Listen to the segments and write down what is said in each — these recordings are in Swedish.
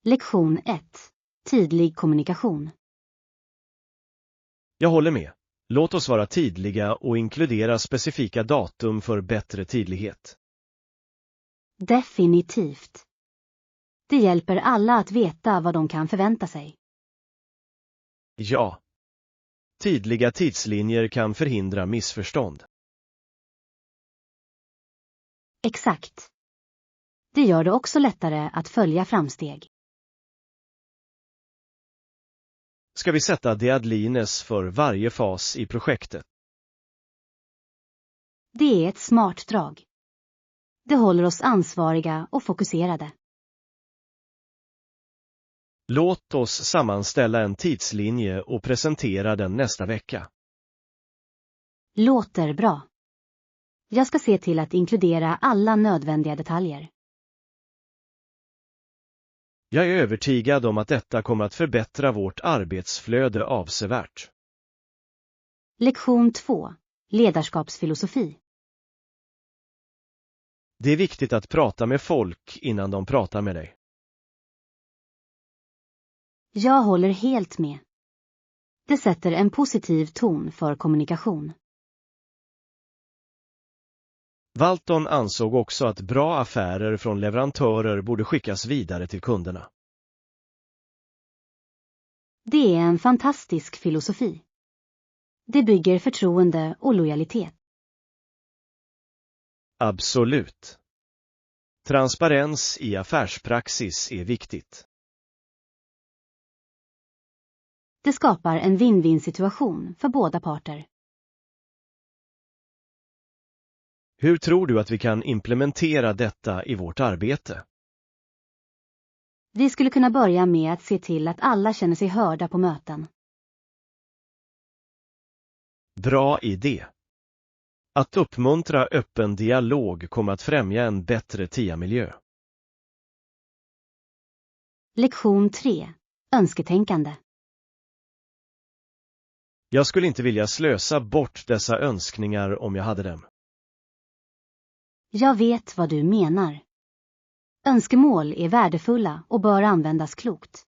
Lektion 1. Tydlig kommunikation. Jag håller med. Låt oss vara tydliga och inkludera specifika datum för bättre tydlighet. Definitivt. Det hjälper alla att veta vad de kan förvänta sig. Ja. Tydliga tidslinjer kan förhindra missförstånd. Exakt. Det gör det också lättare att följa framsteg. Ska vi sätta deadlines för varje fas i projektet? Det är ett smart drag. Det håller oss ansvariga och fokuserade. Låt oss sammanställa en tidslinje och presentera den nästa vecka. Låter bra. Jag ska se till att inkludera alla nödvändiga detaljer. Jag är övertygad om att detta kommer att förbättra vårt arbetsflöde avsevärt. Lektion 2. Ledarskapsfilosofi. Det är viktigt att prata med folk innan de pratar med dig. Jag håller helt med. Det sätter en positiv ton för kommunikation. Walton ansåg också att bra affärer från leverantörer borde skickas vidare till kunderna. Det är en fantastisk filosofi. Det bygger förtroende och lojalitet. Absolut. Transparens i affärspraxis är viktigt. Det skapar en win-win-situation för båda parter. Hur tror du att vi kan implementera detta i vårt arbete? Vi skulle kunna börja med att se till att alla känner sig hörda på möten. Bra idé. Att uppmuntra öppen dialog kommer att främja en bättre TIA-miljö. Lektion 3. Önsketänkande. Jag skulle inte vilja slösa bort dessa önskningar om jag hade dem. Jag vet vad du menar. Önskemål är värdefulla och bör användas klokt.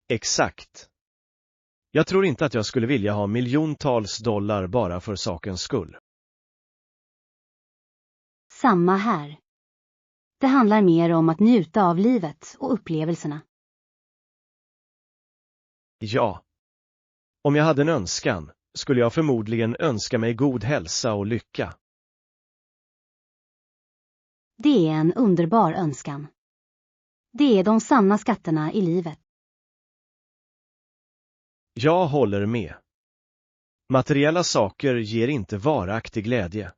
Exakt. Jag tror inte att jag skulle vilja ha miljontals dollar bara för sakens skull. Samma här. Det handlar mer om att njuta av livet och upplevelserna. Ja. Om jag hade en önskan, skulle jag förmodligen önska mig god hälsa och lycka. Det är en underbar önskan. Det är de sanna skatterna i livet. Jag håller med. Materiella saker ger inte varaktig glädje.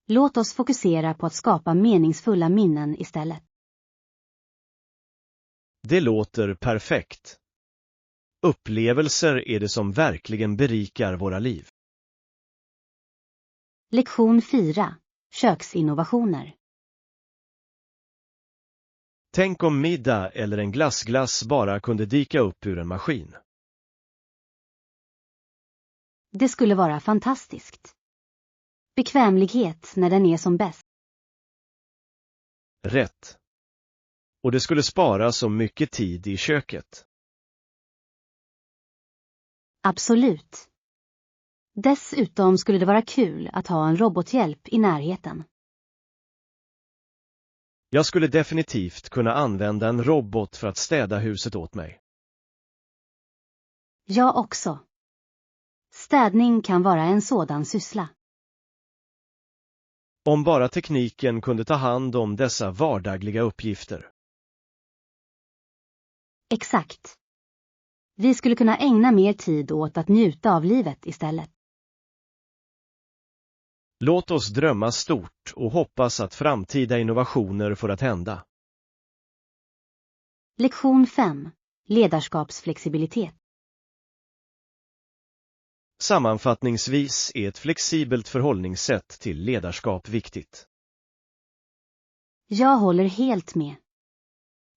Låt oss fokusera på att skapa meningsfulla minnen istället. Det låter perfekt. Upplevelser är det som verkligen berikar våra liv. Lektion 4. Köksinnovationer. Tänk om middag eller en glass bara kunde dyka upp ur en maskin. Det skulle vara fantastiskt. Bekvämlighet när den är som bäst. Rätt. Och det skulle spara så mycket tid i köket. Absolut. Dessutom skulle det vara kul att ha en robothjälp i närheten. Jag skulle definitivt kunna använda en robot för att städa huset åt mig. Jag också. Städning kan vara en sådan syssla. Om bara tekniken kunde ta hand om dessa vardagliga uppgifter. Exakt. Vi skulle kunna ägna mer tid åt att njuta av livet istället. Låt oss drömma stort och hoppas att framtida innovationer får att hända. Lektion 5. Ledarskapsflexibilitet. Sammanfattningsvis är ett flexibelt förhållningssätt till ledarskap viktigt. Jag håller helt med.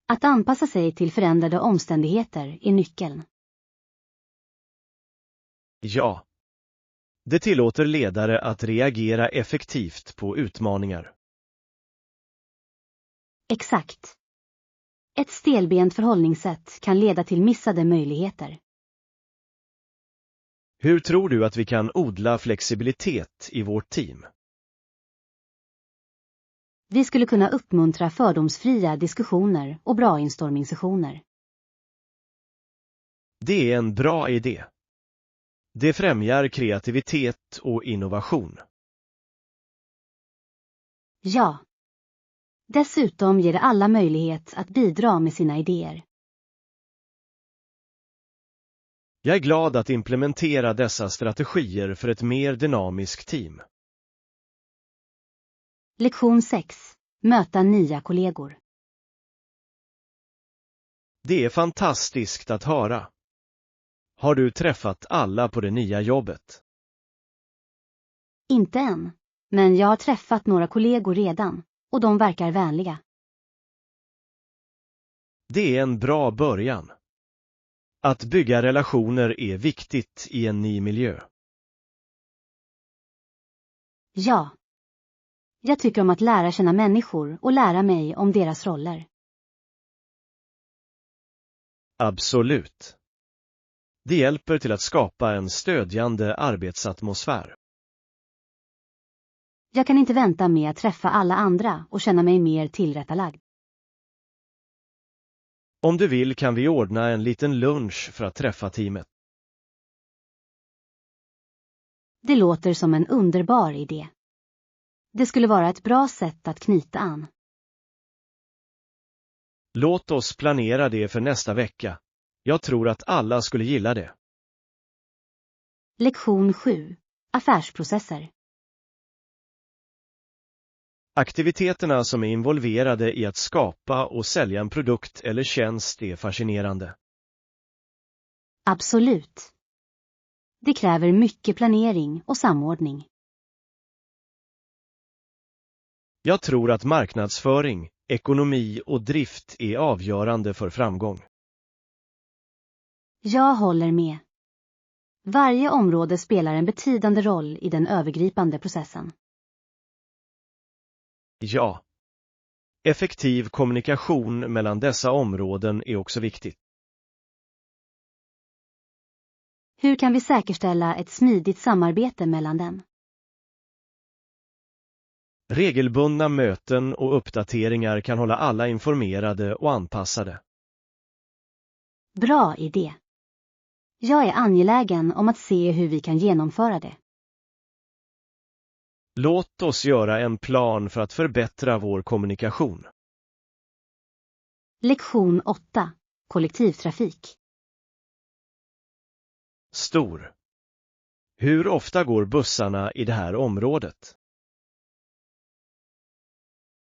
Att anpassa sig till förändrade omständigheter är nyckeln. Ja. Det tillåter ledare att reagera effektivt på utmaningar. Exakt. Ett stelbent förhållningssätt kan leda till missade möjligheter. Hur tror du att vi kan odla flexibilitet i vårt team? Vi skulle kunna uppmuntra fördomsfria diskussioner och brainstorming-sessioner. Det är en bra idé. Det främjar kreativitet och innovation. Ja. Dessutom ger det alla möjlighet att bidra med sina idéer. Jag är glad att implementera dessa strategier för ett mer dynamiskt team. Lektion 6. Möta nya kollegor. Det är fantastiskt att höra. Har du träffat alla på det nya jobbet? Inte än, men jag har träffat några kollegor redan och de verkar vänliga. Det är en bra början. Att bygga relationer är viktigt i en ny miljö. Ja. Jag tycker om att lära känna människor och lära mig om deras roller. Absolut. Det hjälper till att skapa en stödjande arbetsatmosfär. Jag kan inte vänta med att träffa alla andra och känna mig mer tillrättalagd. Om du vill kan vi ordna en liten lunch för att träffa teamet. Det låter som en underbar idé. Det skulle vara ett bra sätt att knyta an. Låt oss planera det för nästa vecka. Jag tror att alla skulle gilla det. Lektion 7. Affärsprocesser. Aktiviteterna som är involverade i att skapa och sälja en produkt eller tjänst är fascinerande. Absolut. Det kräver mycket planering och samordning. Jag tror att marknadsföring, ekonomi och drift är avgörande för framgång. Jag håller med. Varje område spelar en betydande roll i den övergripande processen. Ja. Effektiv kommunikation mellan dessa områden är också viktigt. Hur kan vi säkerställa ett smidigt samarbete mellan dem? Regelbundna möten och uppdateringar kan hålla alla informerade och anpassade. Bra idé. Jag är angelägen om att se hur vi kan genomföra det. Låt oss göra en plan för att förbättra vår kommunikation. Lektion 8. Kollektivtrafik. Stor. Hur ofta går bussarna i det här området?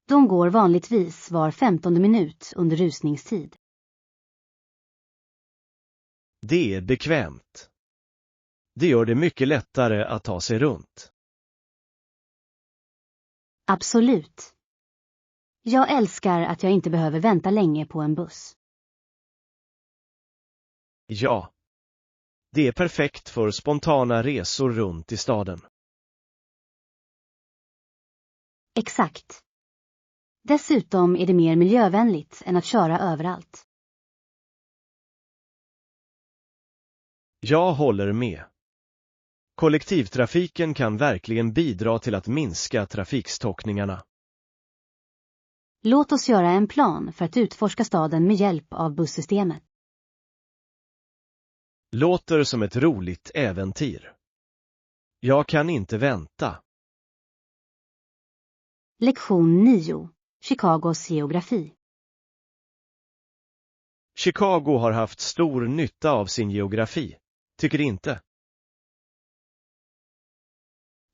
De går vanligtvis var 15:e minut under rusningstid. Det är bekvämt. Det gör det mycket lättare att ta sig runt. Absolut. Jag älskar att jag inte behöver vänta länge på en buss. Ja. Det är perfekt för spontana resor runt i staden. Exakt. Dessutom är det mer miljövänligt än att köra överallt. Jag håller med. Kollektivtrafiken kan verkligen bidra till att minska trafikstockningarna. Låt oss göra en plan för att utforska staden med hjälp av bussystemet. Låter som ett roligt äventyr. Jag kan inte vänta. Lektion 9. Chicagos geografi. Chicago har haft stor nytta av sin geografi. Tycker du inte?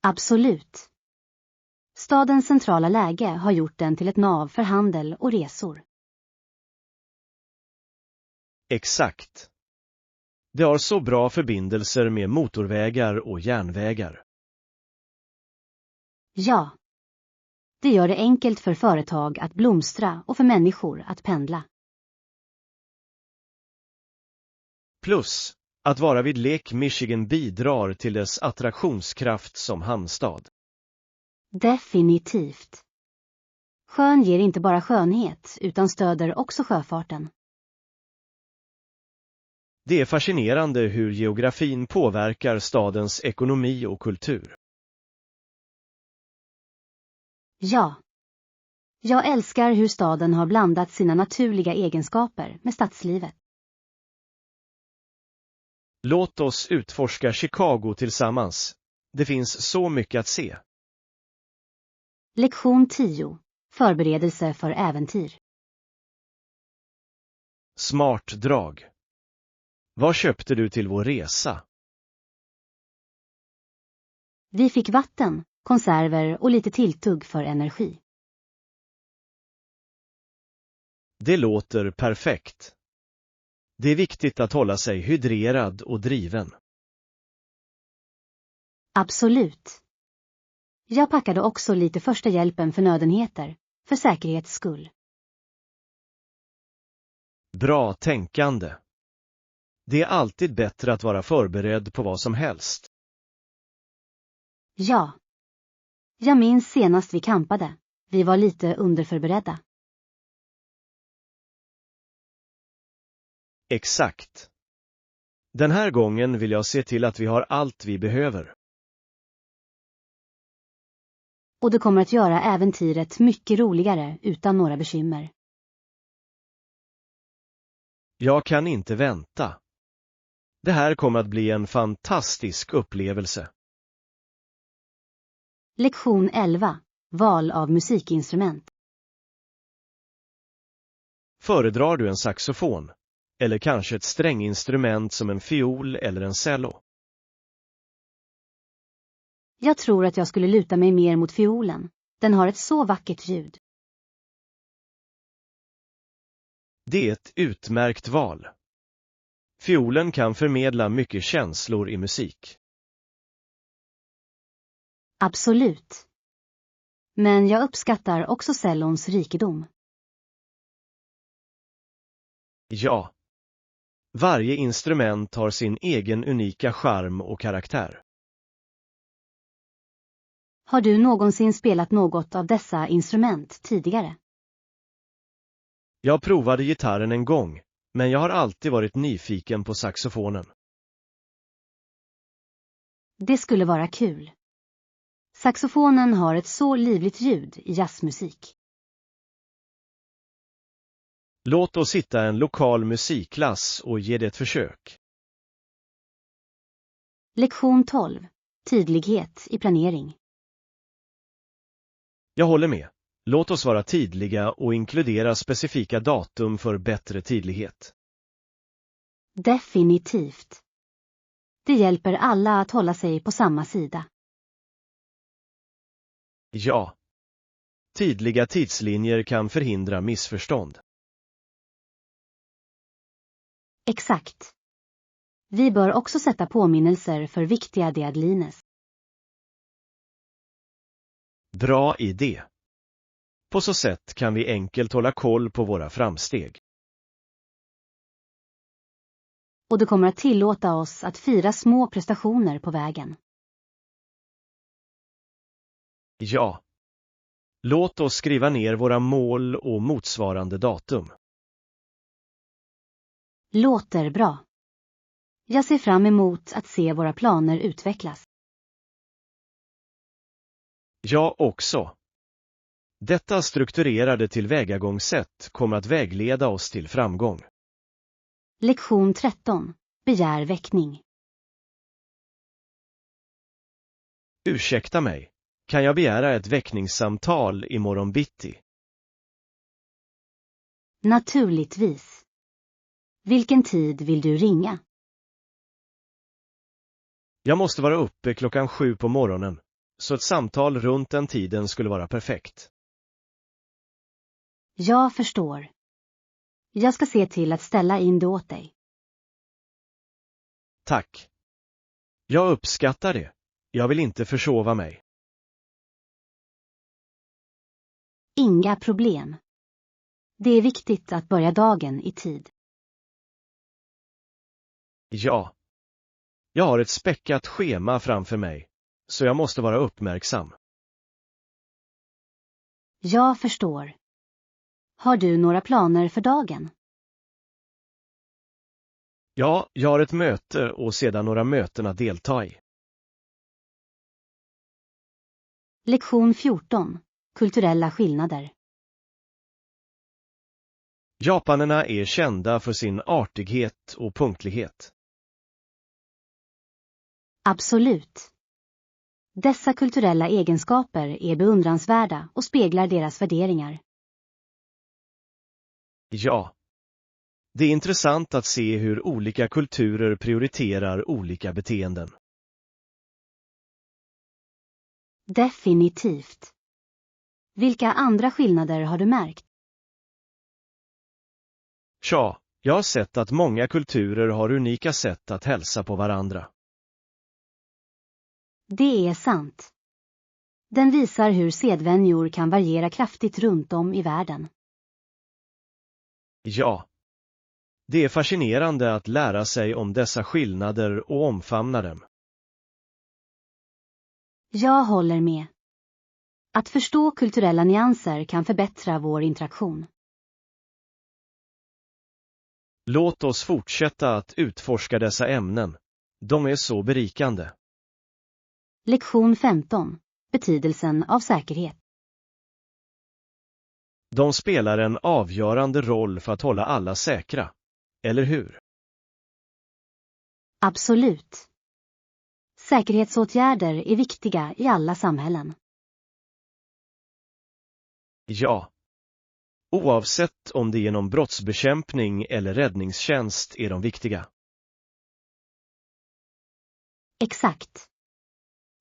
Absolut. Stadens centrala läge har gjort den till ett nav för handel och resor. Exakt. Det har så bra förbindelser med motorvägar och järnvägar. Ja. Det gör det enkelt för företag att blomstra och för människor att pendla. Plus, att vara vid Lake Michigan bidrar till dess attraktionskraft som hamnstad. Definitivt. Sjön ger inte bara skönhet utan stöder också sjöfarten. Det är fascinerande hur geografin påverkar stadens ekonomi och kultur. Ja. Jag älskar hur staden har blandat sina naturliga egenskaper med stadslivet. Låt oss utforska Chicago tillsammans. Det finns så mycket att se. Lektion 10. Förberedelse för äventyr. Smart drag. Vad köpte du till vår resa? Vi fick vatten, konserver och lite tilltugg för energi. Det låter perfekt. Det är viktigt att hålla sig hydrerad och driven. Absolut. Jag packade också lite första hjälpen för nödenheter, för säkerhets skull. Bra tänkande. Det är alltid bättre att vara förberedd på vad som helst. Ja. Jag minns senast vi campade. Vi var lite underförberedda. Exakt. Den här gången vill jag se till att vi har allt vi behöver. Och det kommer att göra äventyret mycket roligare utan några bekymmer. Jag kan inte vänta. Det här kommer att bli en fantastisk upplevelse. Lektion 11. Val av musikinstrument. Föredrar du en saxofon? Eller kanske ett stränginstrument som en fiol eller en cello? Jag tror att jag skulle luta mig mer mot fiolen. Den har ett så vackert ljud. Det är ett utmärkt val. Fiolen kan förmedla mycket känslor i musik. Absolut. Men jag uppskattar också cellons rikedom. Ja. Varje instrument har sin egen unika charm och karaktär. Har du någonsin spelat något av dessa instrument tidigare? Jag provade gitarren en gång, men jag har alltid varit nyfiken på saxofonen. Det skulle vara kul. Saxofonen har ett så livligt ljud i jazzmusik. Låt oss hitta en lokal musikklass och ge det ett försök. Lektion 12. Tydlighet i planering. Jag håller med. Låt oss vara tydliga och inkludera specifika datum för bättre tydlighet. Definitivt. Det hjälper alla att hålla sig på samma sida. Ja. Tydliga tidslinjer kan förhindra missförstånd. Exakt. Vi bör också sätta påminnelser för viktiga deadlines. Bra idé. På så sätt kan vi enkelt hålla koll på våra framsteg. Och det kommer att tillåta oss att fira små prestationer på vägen. Ja. Låt oss skriva ner våra mål och motsvarande datum. Låter bra. Jag ser fram emot att se våra planer utvecklas. Jag också. Detta strukturerade tillvägagångssätt kommer att vägleda oss till framgång. Lektion 13. Begär väckning. Ursäkta mig. Kan jag begära ett väckningssamtal imorgon bitti? Naturligtvis. Vilken tid vill du ringa? Jag måste vara uppe 7:00 på morgonen, så ett samtal runt den tiden skulle vara perfekt. Jag förstår. Jag ska se till att ställa in det åt dig. Tack. Jag uppskattar det. Jag vill inte försova mig. Inga problem. Det är viktigt att börja dagen i tid. Ja. Jag har ett späckat schema framför mig, så jag måste vara uppmärksam. Jag förstår. Har du några planer för dagen? Ja, jag har ett möte och sedan några möten att delta i. Lektion 14. Kulturella skillnader. Japanerna är kända för sin artighet och punktlighet. Absolut. Dessa kulturella egenskaper är beundransvärda och speglar deras värderingar. Ja. Det är intressant att se hur olika kulturer prioriterar olika beteenden. Definitivt. Vilka andra skillnader har du märkt? Tja, jag har sett att många kulturer har unika sätt att hälsa på varandra. Det är sant. Den visar hur sedvänjor kan variera kraftigt runt om i världen. Ja. Det är fascinerande att lära sig om dessa skillnader och omfamna dem. Jag håller med. Att förstå kulturella nyanser kan förbättra vår interaktion. Låt oss fortsätta att utforska dessa ämnen. De är så berikande. Lektion 15. Betydelsen av säkerhet. De spelar en avgörande roll för att hålla alla säkra. Eller hur? Absolut. Säkerhetsåtgärder är viktiga i alla samhällen. Ja. Oavsett om det är genom brottsbekämpning eller räddningstjänst är de viktiga. Exakt.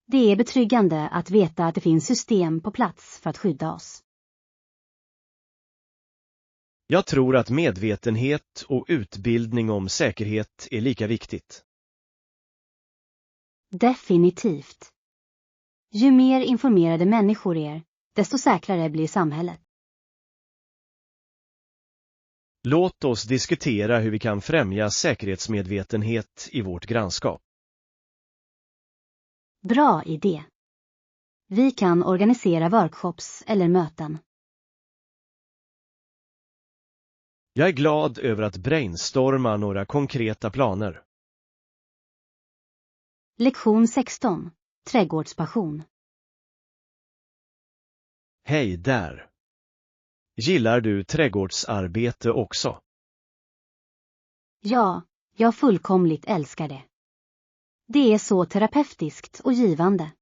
Det är betryggande att veta att det finns system på plats för att skydda oss. Jag tror att medvetenhet och utbildning om säkerhet är lika viktigt. Definitivt. Ju mer informerade människor är, desto säkrare blir samhället. Låt oss diskutera hur vi kan främja säkerhetsmedvetenhet i vårt grannskap. Bra idé. Vi kan organisera workshops eller möten. Jag är glad över att brainstorma några konkreta planer. Lektion 16. Trädgårdspassion. Hej där! Gillar du trädgårdsarbete också? Ja, jag fullkomligt älskar det. Det är så terapeutiskt och givande.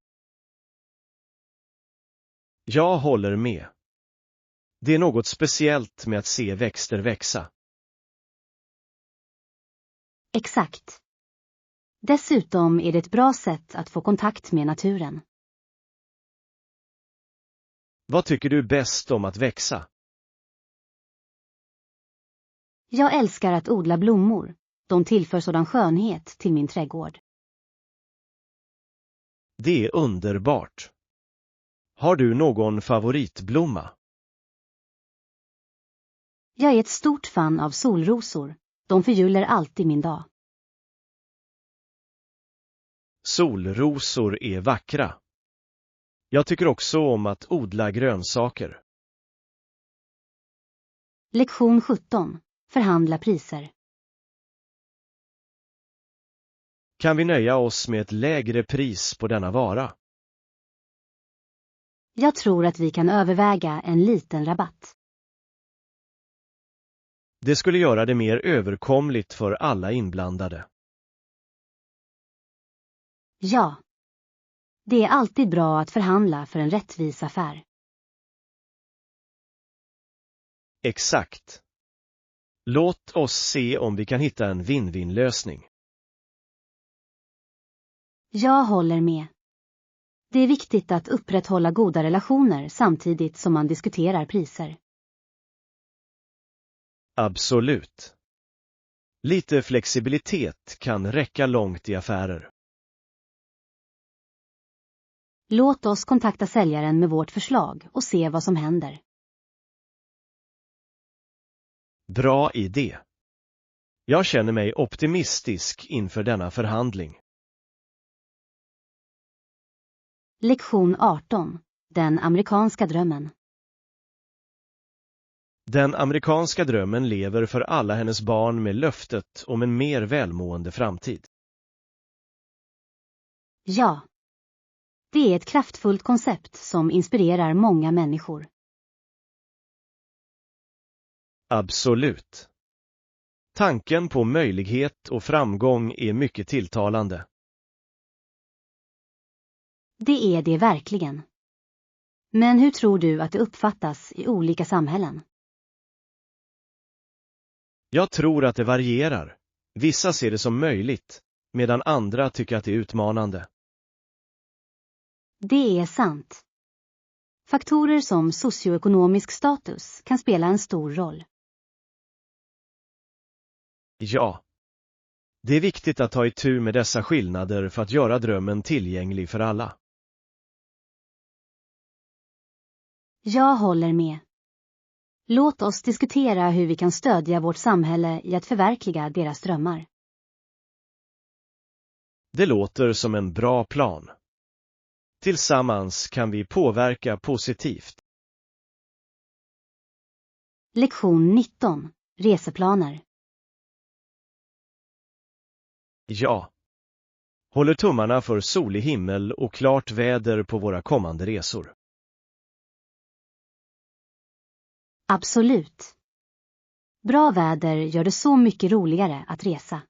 Jag håller med. Det är något speciellt med att se växter växa. Exakt. Dessutom är det ett bra sätt att få kontakt med naturen. Vad tycker du bäst om att växa? Jag älskar att odla blommor. De tillför sådan skönhet till min trädgård. Det är underbart. Har du någon favoritblomma? Jag är ett stort fan av solrosor. De förgyller alltid min dag. Solrosor är vackra. Jag tycker också om att odla grönsaker. Lektion 17. Förhandla priser. Kan vi nöja oss med ett lägre pris på denna vara? Jag tror att vi kan överväga en liten rabatt. Det skulle göra det mer överkomligt för alla inblandade. Ja. Det är alltid bra att förhandla för en rättvis affär. Exakt. Låt oss se om vi kan hitta en win-win-lösning. Jag håller med. Det är viktigt att upprätthålla goda relationer samtidigt som man diskuterar priser. Absolut. Lite flexibilitet kan räcka långt i affärer. Låt oss kontakta säljaren med vårt förslag och se vad som händer. Bra idé. Jag känner mig optimistisk inför denna förhandling. Lektion 18. Den amerikanska drömmen. Den amerikanska drömmen lever för alla hennes barn med löftet om en mer välmående framtid. Ja. Det är ett kraftfullt koncept som inspirerar många människor. Absolut. Tanken på möjlighet och framgång är mycket tilltalande. Det är det verkligen. Men hur tror du att det uppfattas i olika samhällen? Jag tror att det varierar. Vissa ser det som möjligt, medan andra tycker att det är utmanande. Det är sant. Faktorer som socioekonomisk status kan spela en stor roll. Ja. Det är viktigt att ta itu med dessa skillnader för att göra drömmen tillgänglig för alla. Jag håller med. Låt oss diskutera hur vi kan stödja vårt samhälle i att förverkliga deras drömmar. Det låter som en bra plan. Tillsammans kan vi påverka positivt. Lektion 19. Reseplaner. Ja. Håller tummarna för solig himmel och klart väder på våra kommande resor. Absolut. Bra väder gör det så mycket roligare att resa.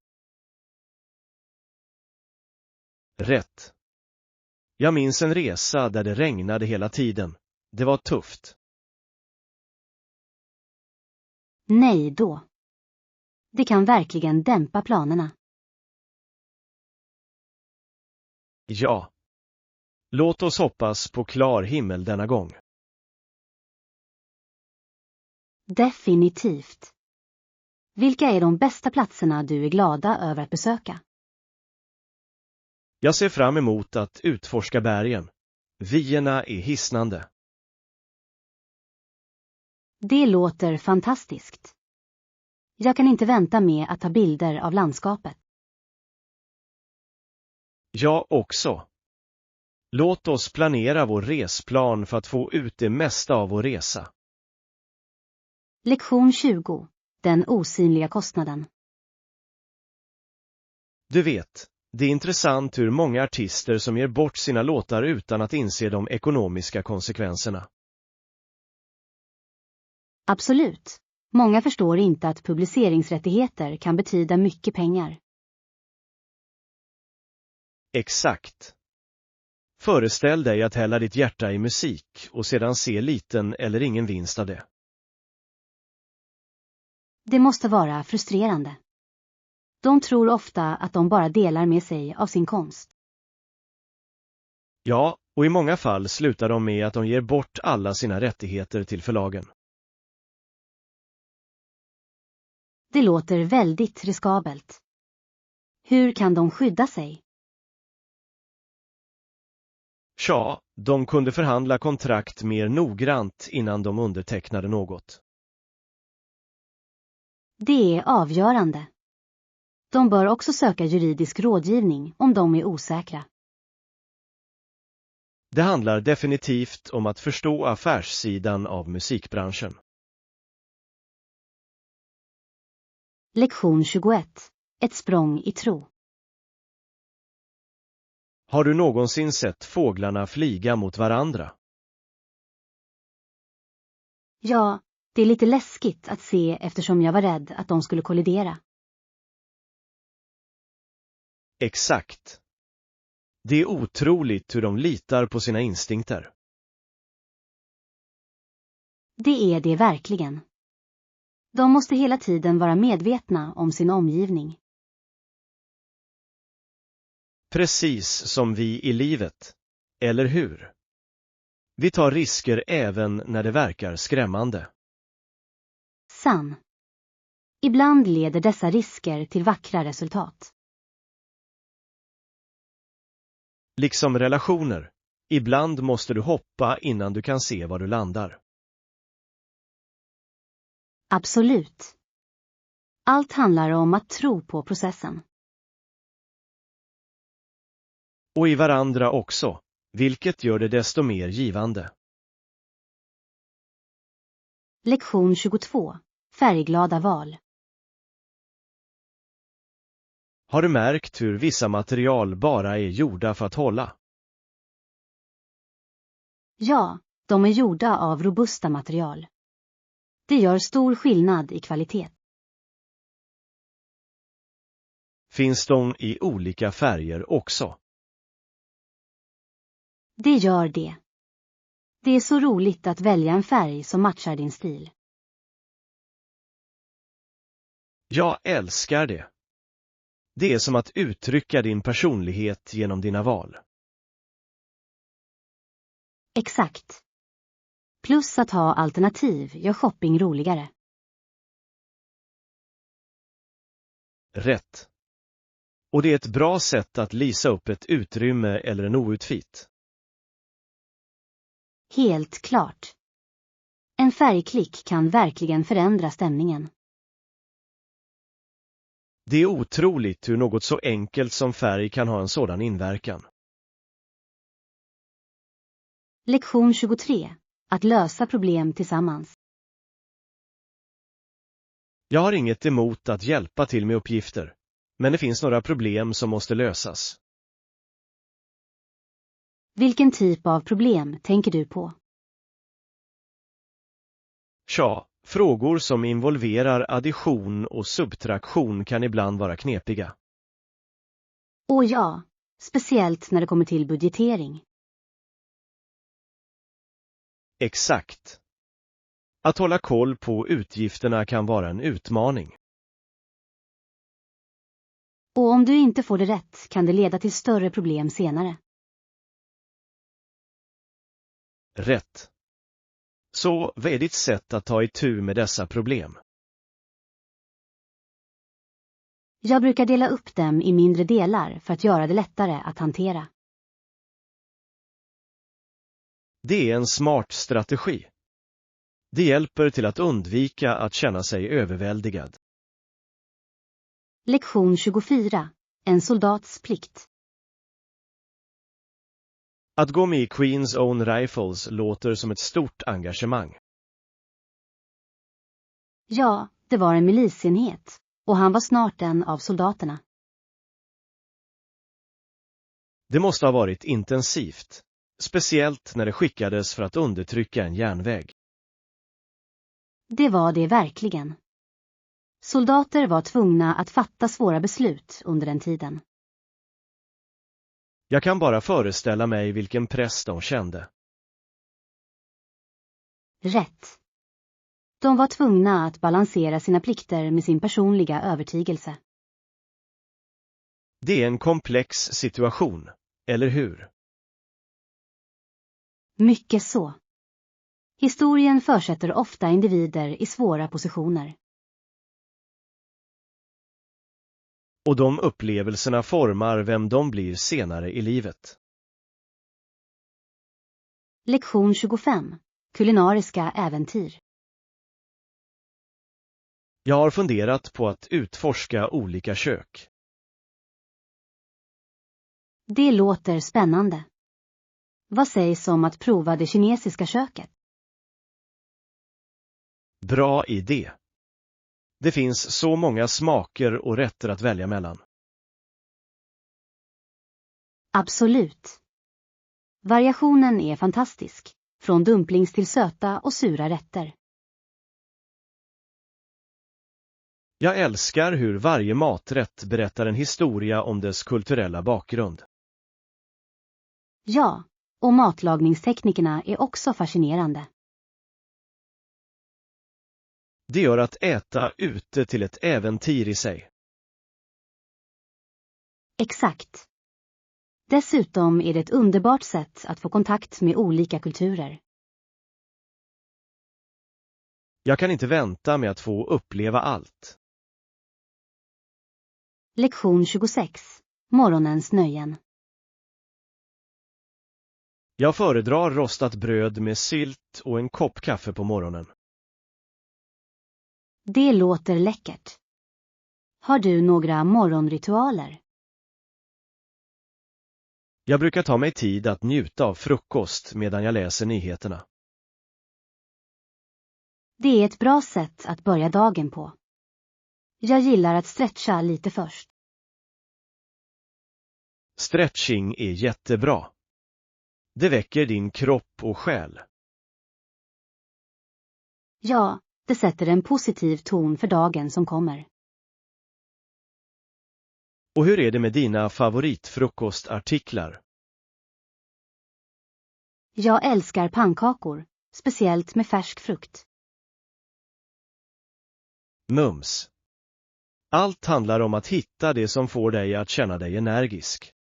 Rätt. Jag minns en resa där det regnade hela tiden. Det var tufft. Nej då. Det kan verkligen dämpa planerna. Ja. Låt oss hoppas på klar himmel denna gång. Definitivt. Vilka är de bästa platserna du är glada över att besöka? Jag ser fram emot att utforska bergen. Vyerna är hisnande. Det låter fantastiskt. Jag kan inte vänta med att ta bilder av landskapet. Jag också. Låt oss planera vår resplan för att få ut det mesta av vår resa. Lektion 20. Den osynliga kostnaden. Du vet, det är intressant hur många artister som ger bort sina låtar utan att inse de ekonomiska konsekvenserna. Absolut. Många förstår inte att publiceringsrättigheter kan betyda mycket pengar. Exakt. Föreställ dig att hälla ditt hjärta i musik och sedan se liten eller ingen vinst av det. Det måste vara frustrerande. De tror ofta att de bara delar med sig av sin konst. Ja, och i många fall slutar de med att de ger bort alla sina rättigheter till förlagen. Det låter väldigt riskabelt. Hur kan de skydda sig? Tja, de kunde förhandla kontrakt mer noggrant innan de undertecknade något. Det är avgörande. De bör också söka juridisk rådgivning om de är osäkra. Det handlar definitivt om att förstå affärssidan av musikbranschen. Lektion 21. Ett språng i tro. Har du någonsin sett fåglarna flyga mot varandra? Ja, det är lite läskigt att se eftersom jag var rädd att de skulle kollidera. Exakt. Det är otroligt hur de litar på sina instinkter. Det är det verkligen. De måste hela tiden vara medvetna om sin omgivning. Precis som vi i livet. Eller hur? Vi tar risker även när det verkar skrämmande. Sann. Ibland leder dessa risker till vackra resultat. Liksom relationer. Ibland måste du hoppa innan du kan se var du landar. Absolut. Allt handlar om att tro på processen. Och i varandra också, vilket gör det desto mer givande. Lektion 22. Färgglada val. Har du märkt hur vissa material bara är gjorda för att hålla? Ja, de är gjorda av robusta material. Det gör stor skillnad i kvalitet. Finns de i olika färger också? Det gör det. Det är så roligt att välja en färg som matchar din stil. Jag älskar det. Det är som att uttrycka din personlighet genom dina val. Exakt. Plus att ha alternativ gör shopping roligare. Rätt. Och det är ett bra sätt att lisa upp ett utrymme eller en outfit. Helt klart. En färgklick kan verkligen förändra stämningen. Det är otroligt hur något så enkelt som färg kan ha en sådan inverkan. Lektion 23. Att lösa problem tillsammans. Jag har inget emot att hjälpa till med uppgifter, men det finns några problem som måste lösas. Vilken typ av problem tänker du på? Tja, frågor som involverar addition och subtraktion kan ibland vara knepiga. Och ja, speciellt när det kommer till budgetering. Exakt. Att hålla koll på utgifterna kan vara en utmaning. Och om du inte får det rätt kan det leda till större problem senare. Rätt. Så vad är ditt sätt att ta itu med dessa problem? Jag brukar dela upp dem i mindre delar för att göra det lättare att hantera. Det är en smart strategi. Det hjälper till att undvika att känna sig överväldigad. Lektion 24. En soldats plikt. Att gå med i Queen's Own Rifles låter som ett stort engagemang. Ja, det var en milisenhet och han var snart en av soldaterna. Det måste ha varit intensivt, speciellt när det skickades för att undertrycka en järnväg. Det var det verkligen. Soldater var tvungna att fatta svåra beslut under den tiden. Jag kan bara föreställa mig vilken press de kände. Rätt. De var tvungna att balansera sina plikter med sin personliga övertygelse. Det är en komplex situation, eller hur? Mycket så. Historien försätter ofta individer i svåra positioner. Och de upplevelserna formar vem de blir senare i livet. Lektion 25. Kulinariska äventyr. Jag har funderat på att utforska olika kök. Det låter spännande. Vad sägs om att prova det kinesiska köket? Bra idé. Det finns så många smaker och rätter att välja mellan. Absolut. Variationen är fantastisk, från dumplings till söta och sura rätter. Jag älskar hur varje maträtt berättar en historia om dess kulturella bakgrund. Ja, och matlagningsteknikerna är också fascinerande. Det gör att äta ute till ett äventyr i sig. Exakt. Dessutom är det ett underbart sätt att få kontakt med olika kulturer. Jag kan inte vänta med att få uppleva allt. Lektion 26. Morgonens nöjen. Jag föredrar rostat bröd med sylt och en kopp kaffe på morgonen. Det låter läckert. Har du några morgonritualer? Jag brukar ta mig tid att njuta av frukost medan jag läser nyheterna. Det är ett bra sätt att börja dagen på. Jag gillar att stretcha lite först. Stretching är jättebra. Det väcker din kropp och själ. Ja, det sätter en positiv ton för dagen som kommer. Och hur är det med dina favoritfrukostartiklar? Jag älskar pannkakor, speciellt med färsk frukt. Mums. Allt handlar om att hitta det som får dig att känna dig energisk.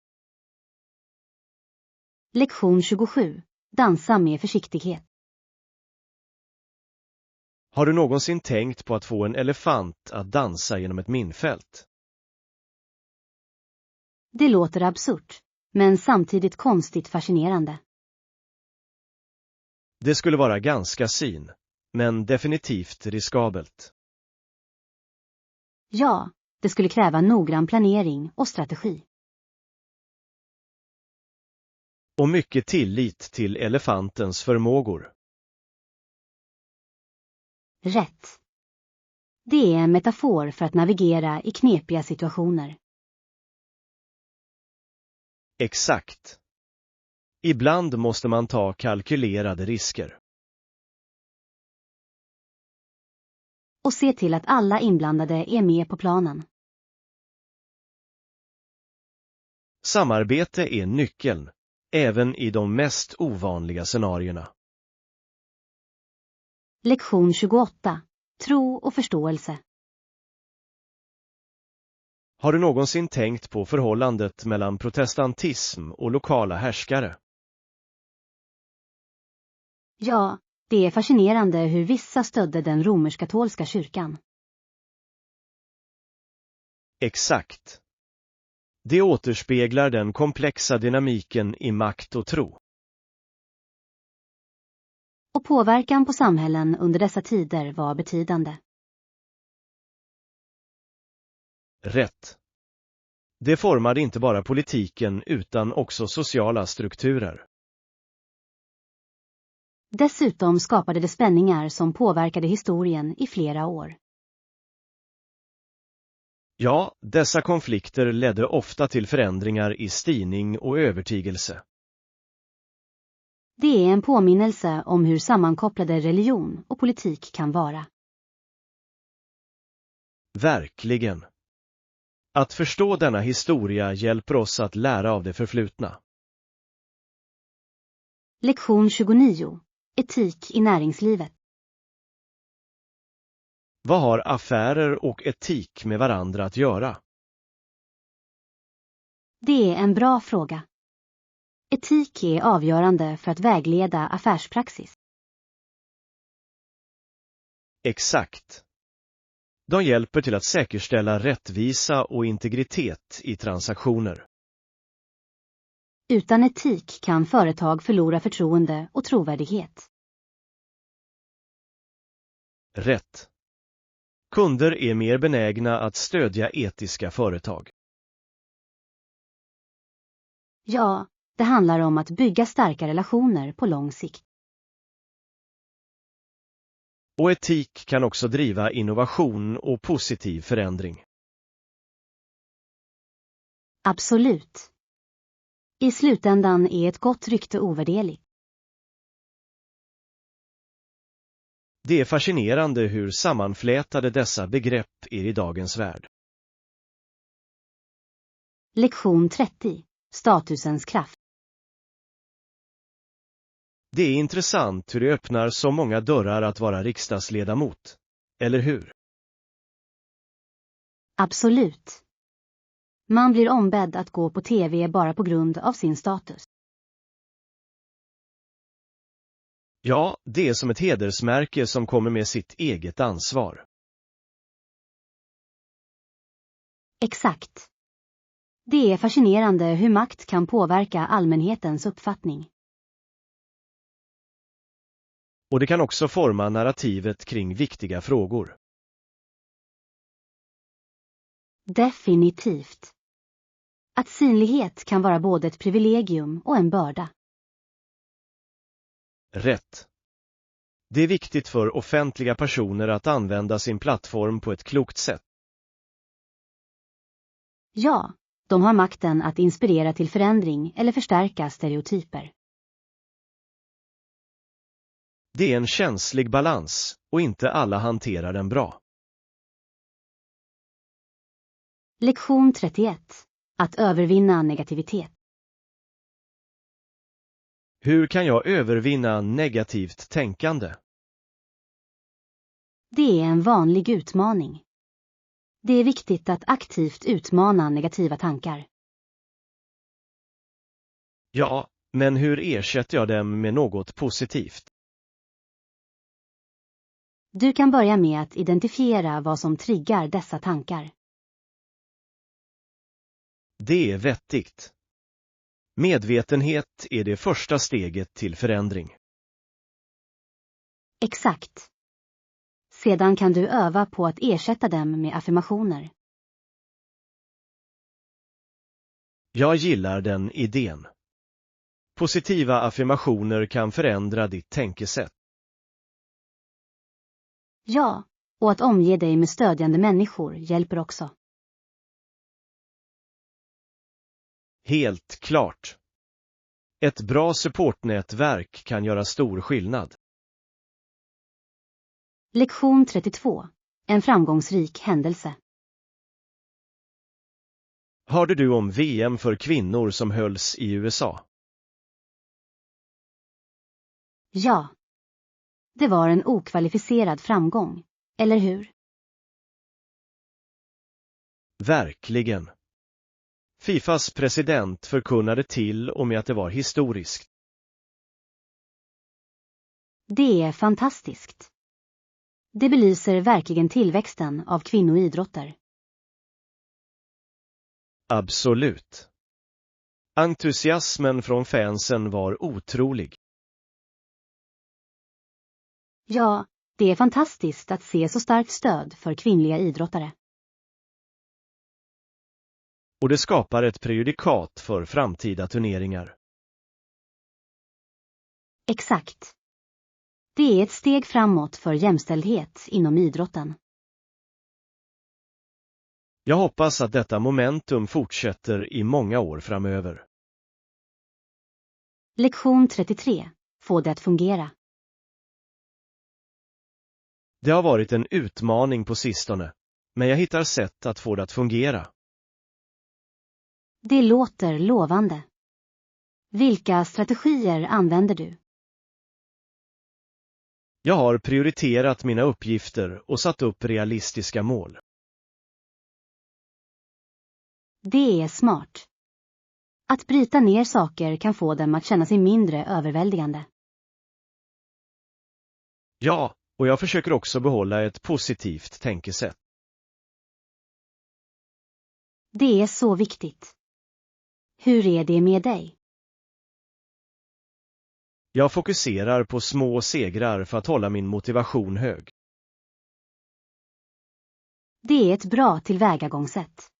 Lektion 27. Dansa med försiktighet. Har du någonsin tänkt på att få en elefant att dansa genom ett minfält? Det låter absurt, men samtidigt konstigt fascinerande. Det skulle vara ganska men definitivt riskabelt. Ja, det skulle kräva noggrann planering och strategi. Och mycket tillit till elefantens förmågor. Rätt. Det är en metafor för att navigera i knepiga situationer. Exakt. Ibland måste man ta kalkylerade risker. Och se till att alla inblandade är med på planen. Samarbete är nyckeln, även i de mest ovanliga scenarierna. Lektion 28. Tro och förståelse. Har du någonsin tänkt på förhållandet mellan protestantism och lokala härskare? Ja, det är fascinerande hur vissa stödde den romersk-katolska kyrkan. Exakt. Det återspeglar den komplexa dynamiken i makt och tro. Och påverkan på samhällen under dessa tider var betydande. Rätt. Det formade inte bara politiken utan också sociala strukturer. Dessutom skapade det spänningar som påverkade historien i flera år. Ja, dessa konflikter ledde ofta till förändringar i styrning och övertygelse. Det är en påminnelse om hur sammankopplade religion och politik kan vara. Verkligen. Att förstå denna historia hjälper oss att lära av det förflutna. Lektion 29. Etik i näringslivet. Vad har affärer och etik med varandra att göra? Det är en bra fråga. Etik är avgörande för att vägleda affärspraxis. Exakt. De hjälper till att säkerställa rättvisa och integritet i transaktioner. Utan etik kan företag förlora förtroende och trovärdighet. Rätt. Kunder är mer benägna att stödja etiska företag. Ja, det handlar om att bygga starka relationer på lång sikt. Och etik kan också driva innovation och positiv förändring. Absolut. I slutändan är ett gott rykte ovärderligt. Det är fascinerande hur sammanflätade dessa begrepp är i dagens värld. Lektion 30. Statusens kraft. Det är intressant hur det öppnar så många dörrar att vara riksdagsledamot, eller hur? Absolut. Man blir ombedd att gå på TV bara på grund av sin status. Ja, det är som ett hedersmärke som kommer med sitt eget ansvar. Exakt. Det är fascinerande hur makt kan påverka allmänhetens uppfattning. Och det kan också forma narrativet kring viktiga frågor. Definitivt. Att synlighet kan vara både ett privilegium och en börda. Rätt. Det är viktigt för offentliga personer att använda sin plattform på ett klokt sätt. Ja, de har makten att inspirera till förändring eller förstärka stereotyper. Det är en känslig balans, och inte alla hanterar den bra. Lektion 31. Att övervinna negativitet. Hur kan jag övervinna negativt tänkande? Det är en vanlig utmaning. Det är viktigt att aktivt utmana negativa tankar. Ja, men hur ersätter jag dem med något positivt? Du kan börja med att identifiera vad som triggar dessa tankar. Det är vettigt. Medvetenhet är det första steget till förändring. Exakt. Sedan kan du öva på att ersätta dem med affirmationer. Jag gillar den idén. Positiva affirmationer kan förändra ditt tänkesätt. Ja, och att omge dig med stödjande människor hjälper också. Helt klart. Ett bra supportnätverk kan göra stor skillnad. Lektion 32. En framgångsrik händelse. Hörde du om VM för kvinnor som hölls i USA? Ja. Det var en okvalificerad framgång, eller hur? Verkligen. Fifas president förkunnade till och med att det var historiskt. Det är fantastiskt. Det belyser verkligen tillväxten av kvinnoidrotter. Absolut. Entusiasmen från fansen var otrolig. Ja, det är fantastiskt att se så starkt stöd för kvinnliga idrottare. Och det skapar ett prejudikat för framtida turneringar. Exakt. Det är ett steg framåt för jämställdhet inom idrotten. Jag hoppas att detta momentum fortsätter i många år framöver. Lektion 33. Få det att fungera. Det har varit en utmaning på sistone, men jag hittar sätt att få det att fungera. Det låter lovande. Vilka strategier använder du? Jag har prioriterat mina uppgifter och satt upp realistiska mål. Det är smart. Att bryta ner saker kan få dem att känna sig mindre överväldigande. Ja, och jag försöker också behålla ett positivt tänkesätt. Det är så viktigt. Hur är det med dig? Jag fokuserar på små segrar för att hålla min motivation hög. Det är ett bra tillvägagångssätt.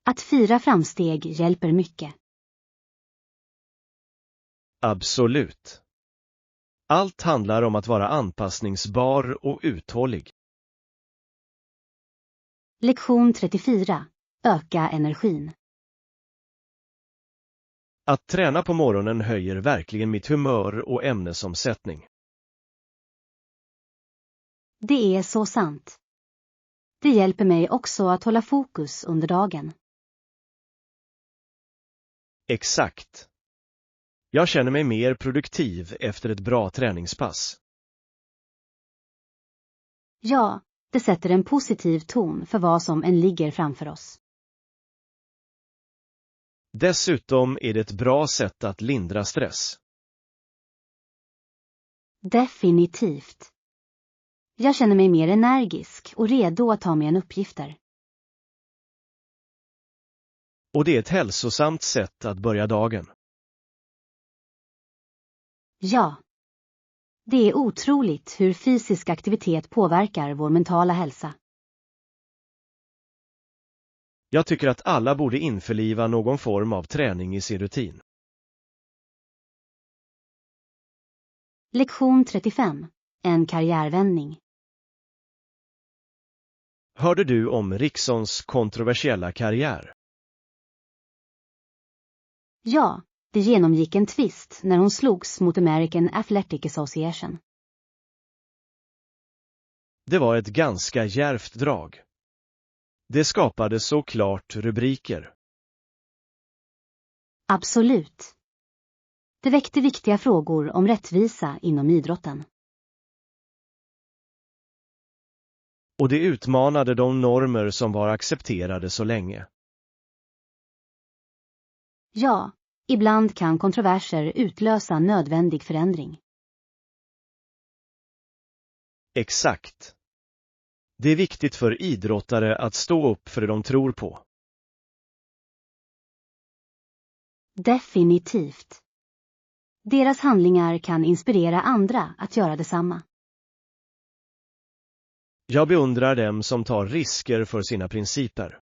Att fira framsteg hjälper mycket. Absolut. Allt handlar om att vara anpassningsbar och uthållig. Lektion 34. Öka energin. Att träna på morgonen höjer verkligen mitt humör och ämnesomsättning. Det är så sant. Det hjälper mig också att hålla fokus under dagen. Exakt. Jag känner mig mer produktiv efter ett bra träningspass. Ja, det sätter en positiv ton för vad som än ligger framför oss. Dessutom är det ett bra sätt att lindra stress. Definitivt. Jag känner mig mer energisk och redo att ta mig an uppgifter. Och det är ett hälsosamt sätt att börja dagen. Ja. Det är otroligt hur fysisk aktivitet påverkar vår mentala hälsa. Jag tycker att alla borde införliva någon form av träning i sin rutin. Lektion 35. en karriärvändning. Hörde du om Ricksons kontroversiella karriär? Ja, det genomgick en tvist när hon slogs mot American Athletic Association. Det var ett ganska djärvt drag. Det skapade såklart rubriker. Absolut. Det väckte viktiga frågor om rättvisa inom idrotten. Och det utmanade de normer som var accepterade så länge. Ja, ibland kan kontroverser utlösa nödvändig förändring. Exakt. Det är viktigt för idrottare att stå upp för det de tror på. Definitivt. Deras handlingar kan inspirera andra att göra detsamma. Jag beundrar dem som tar risker för sina principer.